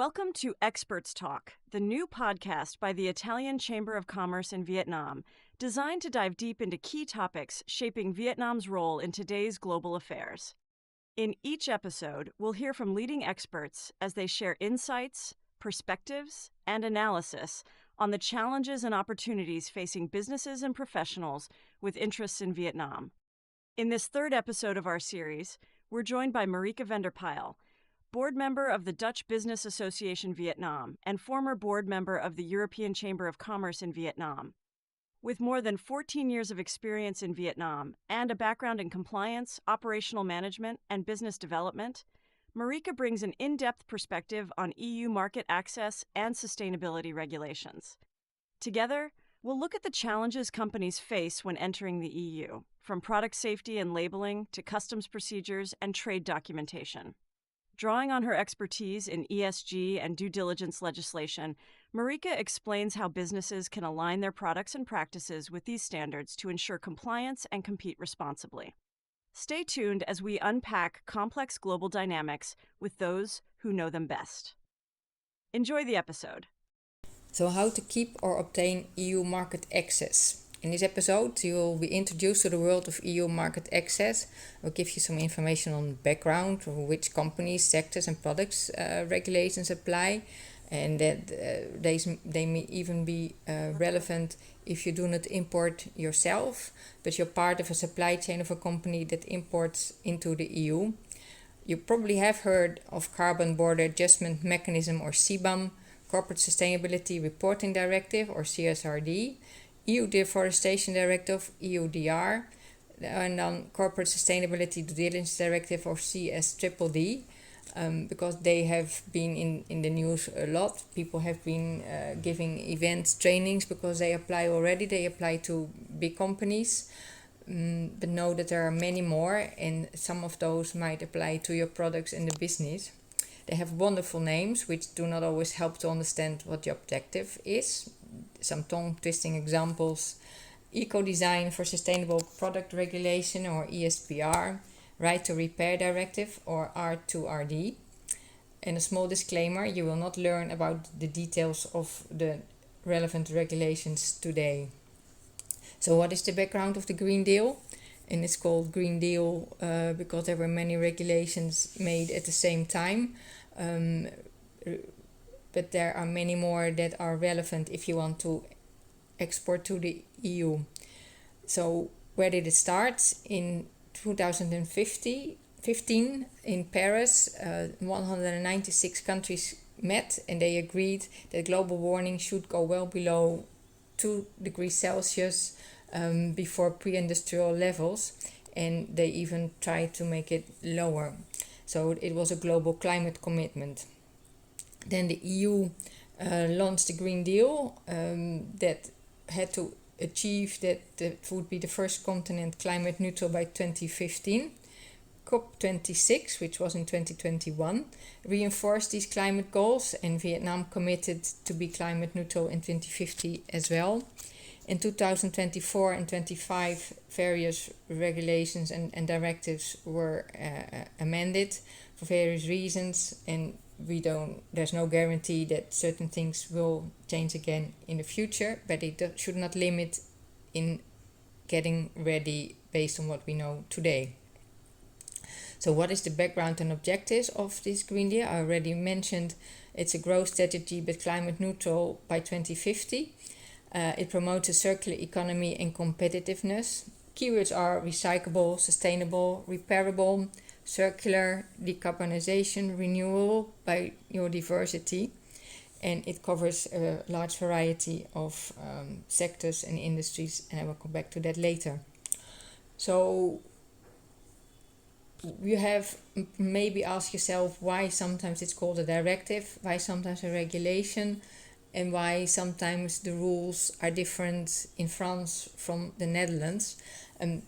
Welcome to Experts Talk, the new podcast by the Italian Chamber of Commerce in Vietnam, designed to dive deep into key topics shaping Vietnam's role in today's global affairs. In each episode, we'll hear from leading experts as they share insights, perspectives, and analysis on the challenges and opportunities facing businesses and professionals with interests in Vietnam. In this third episode of our series, we're joined by Marieke Pijl, board member of the Dutch Business Association Vietnam and former board member of the European Chamber of Commerce in Vietnam. With more than 14 years of experience in Vietnam and a background in compliance, operational management, and business development, Marieke brings an in-depth perspective on EU market access and sustainability regulations. Together, we'll look at the challenges companies face when entering the EU, from product safety and labeling to customs procedures and trade documentation. Drawing on her expertise in ESG and due diligence legislation, Marieke explains how businesses can align their products and practices with these standards to ensure compliance and compete responsibly. Stay tuned as we unpack complex global dynamics with those who know them best. Enjoy the episode. So, how to keep or obtain EU market access. In this episode, you will be introduced to the world of EU market access. We'll give you some information on the background, which companies, sectors and products regulations apply, and that they may even be relevant if you do not import yourself, but you're part of a supply chain of a company that imports into the EU. You probably have heard of Carbon Border Adjustment Mechanism, or CBAM, Corporate Sustainability Reporting Directive, or CSRD, EU Deforestation Directive, EUDR, and then Corporate Sustainability Due Diligence Directive, or CSRD, because they have been in the news a lot. People have been giving events, trainings, because they apply already. They apply to big companies, but know that there are many more, and some of those might apply to your products in the business. They have wonderful names, which do not always help to understand what the objective is. Some tongue-twisting examples: Eco-Design for Sustainable Product Regulation, or ESPR, Right to Repair Directive, or R2RD. And a small disclaimer, you will not learn about the details of the relevant regulations today. So what is the background of the Green Deal? And it's called Green Deal because there were many regulations made at the same time. But there are many more that are relevant if you want to export to the EU. So where did it start? In 2015 in Paris, 196 countries met and they agreed that global warming should go well below 2 degrees Celsius before pre-industrial levels, and they even tried to make it lower. So it was a global climate commitment. Then the EU launched the Green Deal that had to achieve that it would be the first continent climate neutral by 2015. COP26, which was in 2021, reinforced these climate goals, and Vietnam committed to be climate neutral in 2050 as well. In 2024 and 25, various regulations and directives were amended for various reasons, and there's no guarantee that certain things will change again in the future, but it should not limit in getting ready based on what we know today. So what is the background and objectives of this Green Deal? I already mentioned it's a growth strategy but climate neutral by 2050. It promotes a circular economy and competitiveness. Keywords are recyclable, sustainable, repairable, circular, decarbonization, renewable, biodiversity, and it covers a large variety of sectors and industries, and I will come back to that later. So you have maybe asked yourself why sometimes it's called a directive, why sometimes a regulation, and why sometimes the rules are different in France from the Netherlands.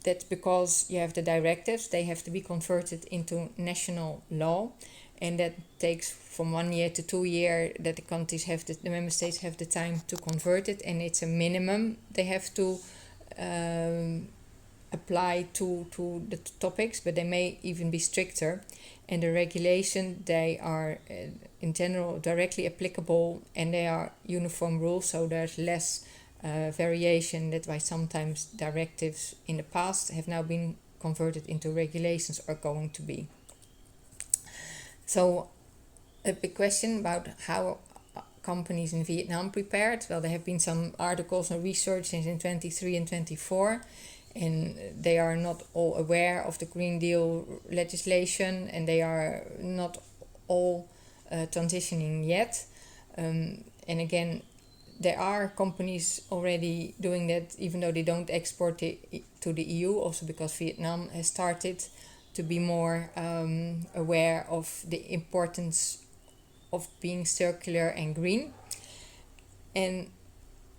That's because you have the directives, they have to be converted into national law, and that takes from 1 year to 2 years that the member states have the time to convert it, and it's a minimum they have to apply to the topics, but they may even be stricter. And the regulation, they are in general directly applicable, and they are uniform rules, so there's less variation. That's why sometimes directives in the past have now been converted into regulations or going to be. So a big question about how companies in Vietnam prepared. Well, there have been some articles and research in 23 and 24, and they are not all aware of the Green Deal legislation, and they are not all transitioning yet. And again, there are companies already doing that, even though they don't export it to the EU, also because Vietnam has started to be more aware of the importance of being circular and green. And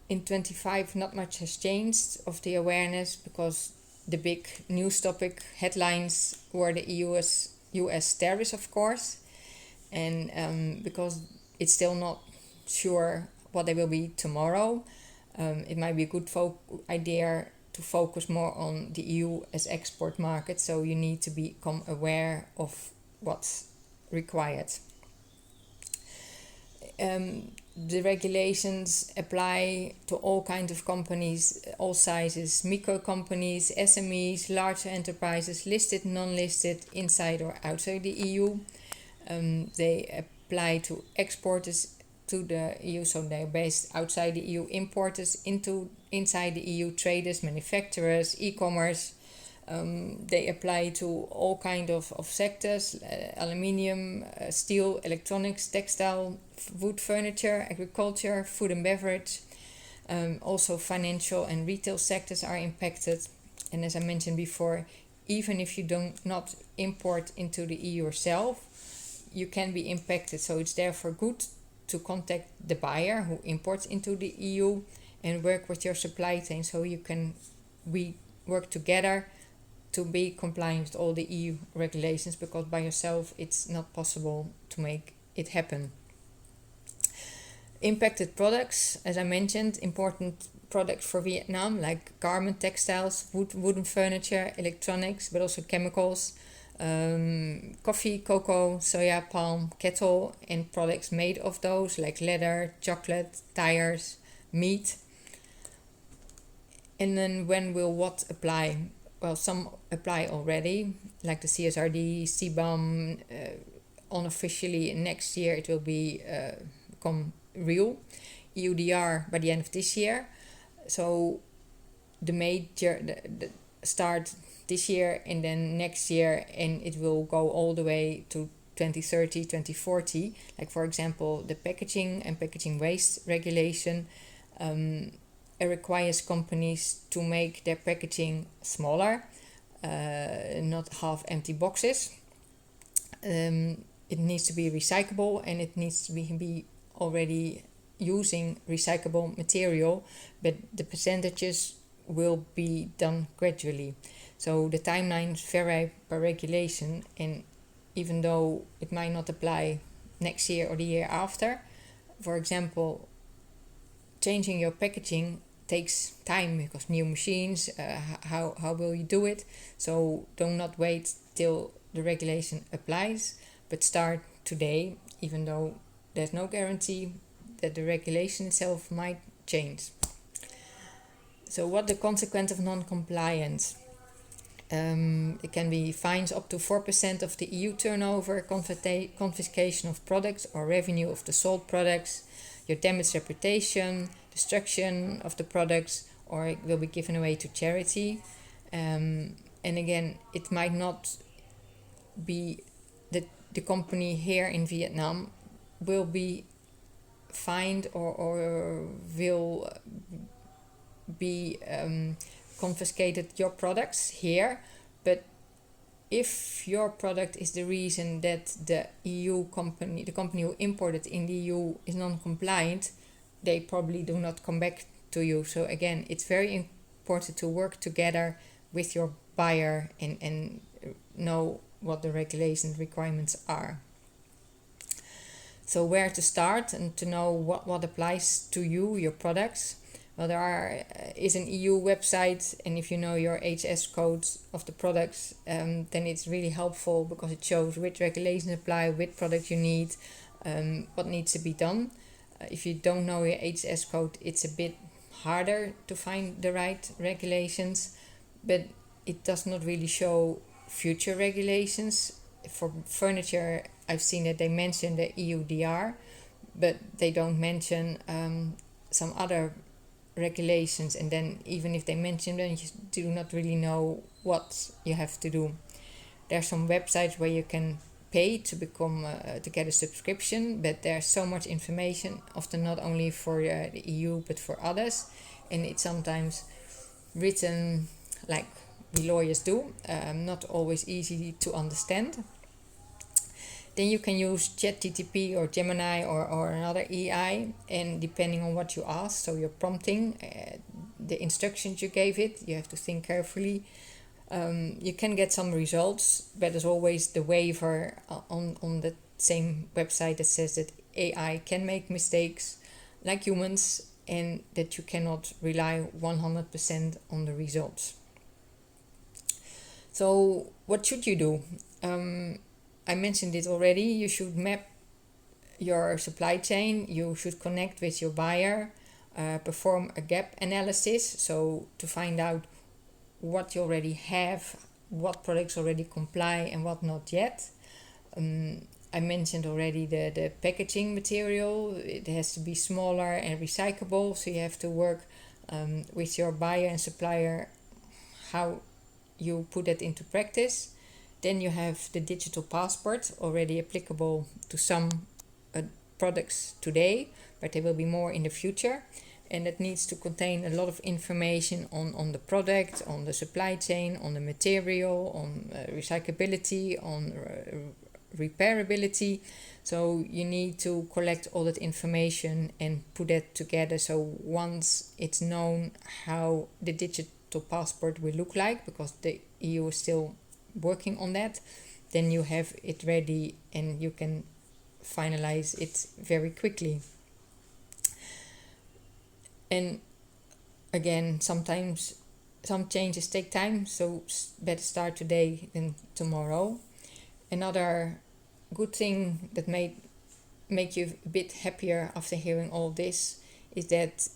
in 25, not much has changed of the awareness, because the big news topic headlines were the US tariffs, of course, and because it's still not sure what they will be tomorrow, it might be a good idea to focus more on the EU as export market. So you need to become aware of what's required. The regulations apply to all kinds of companies, all sizes, micro companies, SMEs, large enterprises, listed, non-listed, inside or outside the EU. They apply to exporters to the EU, so they're based outside the EU, importers inside the EU, traders, manufacturers, e-commerce. They apply to all kinds of sectors, aluminium, steel, electronics, textile, wood, furniture, agriculture, food and beverage. Also financial and retail sectors are impacted. And as I mentioned before, even if you do not import into the EU yourself, you can be impacted. So it's therefore good to contact the buyer who imports into the EU and work with your supply chain, so we work together to be compliant with all the EU regulations, because by yourself it's not possible to make it happen. Impacted products, as I mentioned, important products for Vietnam, like garment, textiles, wooden furniture, electronics, but also chemicals, coffee, cocoa, soya, palm, cattle, and products made of those, like leather, chocolate, tires, meat. And then when will what apply? Well, some apply already, like the CSRD, CBAM. Unofficially next year it will become real. EUDR by the end of this year. So the start this year and then next year, and it will go all the way to 2030, 2040. Like, for example, the packaging and packaging waste regulation. It requires companies to make their packaging smaller, not half empty boxes. It needs to be recyclable, and it needs to be already using recyclable material, but the percentages will be done gradually. So the timelines vary per regulation, and even though it might not apply next year or the year after, for example, changing your packaging takes time, because new machines, how will you do it? So do not wait till the regulation applies, but start today, even though there's no guarantee that the regulation itself might change. So what the consequence of non-compliance? It can be fines up to 4% of the EU turnover, confiscation of products or revenue of the sold products, your damaged reputation, destruction of the products, or it will be given away to charity. And again, it might not be that the company here in Vietnam will be fined or will be confiscated your products here, but if your product is the reason that the company who imported in the EU is non-compliant, they probably do not come back to you. So again, it's very important to work together with your buyer and know what the regulation requirements are. So where to start and to know what applies to you, your products. Well, is an EU website, and if you know your HS codes of the products, then it's really helpful because it shows which regulations apply, which product you need, what needs to be done. If you don't know your HS code, it's a bit harder to find the right regulations, but it does not really show future regulations. For furniture, I've seen that they mention the EUDR, but they don't mention some other regulations, and then even if they mention them, you do not really know what you have to do. There are some websites where you can pay to become to get a subscription, but there's so much information, often not only for the EU but for others, and it's sometimes written like we lawyers do, not always easy to understand. Then you can use ChatGTP or Gemini or another AI, and depending on what you ask, so your prompting, the instructions you gave it, you have to think carefully. You can get some results, but there's always the waiver on the same website that says that AI can make mistakes like humans, and that you cannot rely 100% on the results. So what should you do? I mentioned it already. You should map your supply chain. You should connect with your buyer, perform a gap analysis, so to find out what you already have, what products already comply and what not yet. I mentioned already the packaging material. It has to be smaller and recyclable, so you have to work with your buyer and supplier how you put that into practice. Then you have the digital passport, already applicable to some products today, but there will be more in the future. And it needs to contain a lot of information on the product, on the supply chain, on the material, on recyclability, on repairability. So you need to collect all that information and put that together. So once it's known how the digital passport will look like, because the EU is still working on that, then you have it ready and you can finalize it very quickly. And again, sometimes some changes take time, so better start today than tomorrow. Another good thing that may make you a bit happier after hearing all this is that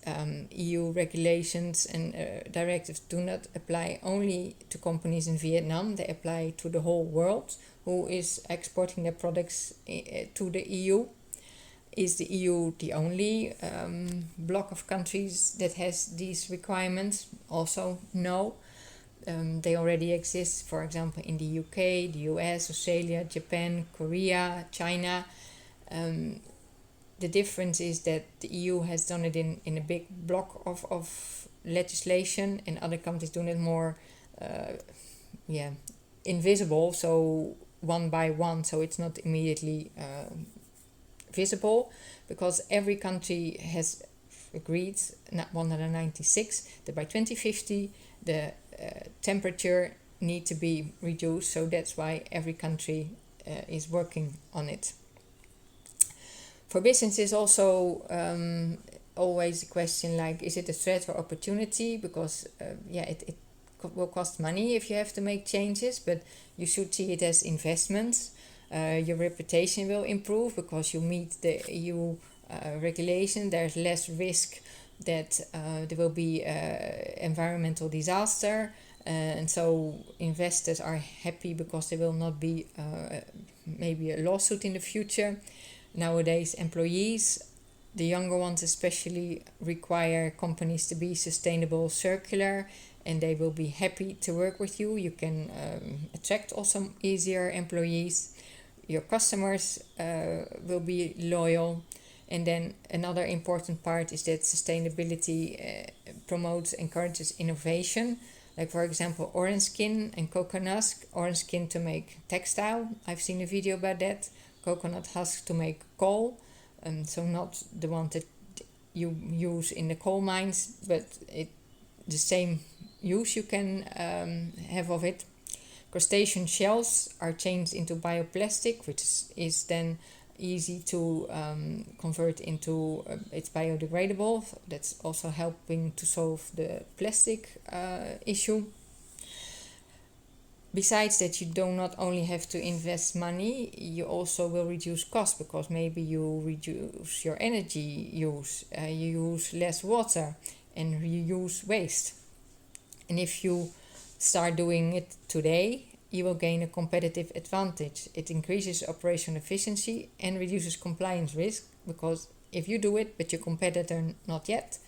EU regulations and directives do not apply only to companies in Vietnam. They apply to the whole world who is exporting their products to the EU. Is the EU the only block of countries that has these requirements? Also, no. They already exist, for example, in the UK, the US, Australia, Japan, Korea, China. The difference is that the EU has done it in a big block of legislation, and other countries doing it more invisible, so one by one, so it's not immediately visible, because every country has agreed, 196, that by 2050 the temperature need to be reduced, so that's why every country is working on it. For business is also always a question like, is it a threat or opportunity? Because it will cost money if you have to make changes, but you should see it as investments. Your reputation will improve because you meet the EU regulation. There's less risk that there will be environmental disaster, and so investors are happy because there will not be maybe a lawsuit in the future. Nowadays, employees, the younger ones especially, require companies to be sustainable, circular, and they will be happy to work with you. You can attract also easier employees. Your customers will be loyal. And then another important part is that sustainability promotes, encourages innovation. Like, for example, orange skin and coconut husk. Orange skin to make textile. I've seen a video about that. Coconut husk to make coal. So not the one that you use in the coal mines, but the same use you can have of it. Crustacean shells are changed into bioplastic, which is then easy to convert into, it's biodegradable. That's also helping to solve the plastic issue. Besides that, you do not only have to invest money, you also will reduce costs, because maybe you reduce your energy use, you use less water, and reuse waste. And if you start doing it today, you will gain a competitive advantage. It increases operational efficiency and reduces compliance risk, because if you do it but your competitor not yet,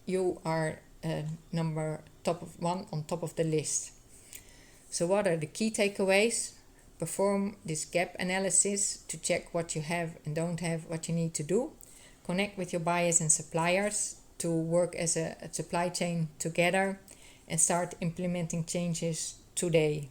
you are top of the list. So what are the key takeaways? Perform this gap analysis to check what you have and don't have, what you need to do. Connect with your buyers and suppliers to work as a supply chain together, and start implementing changes today.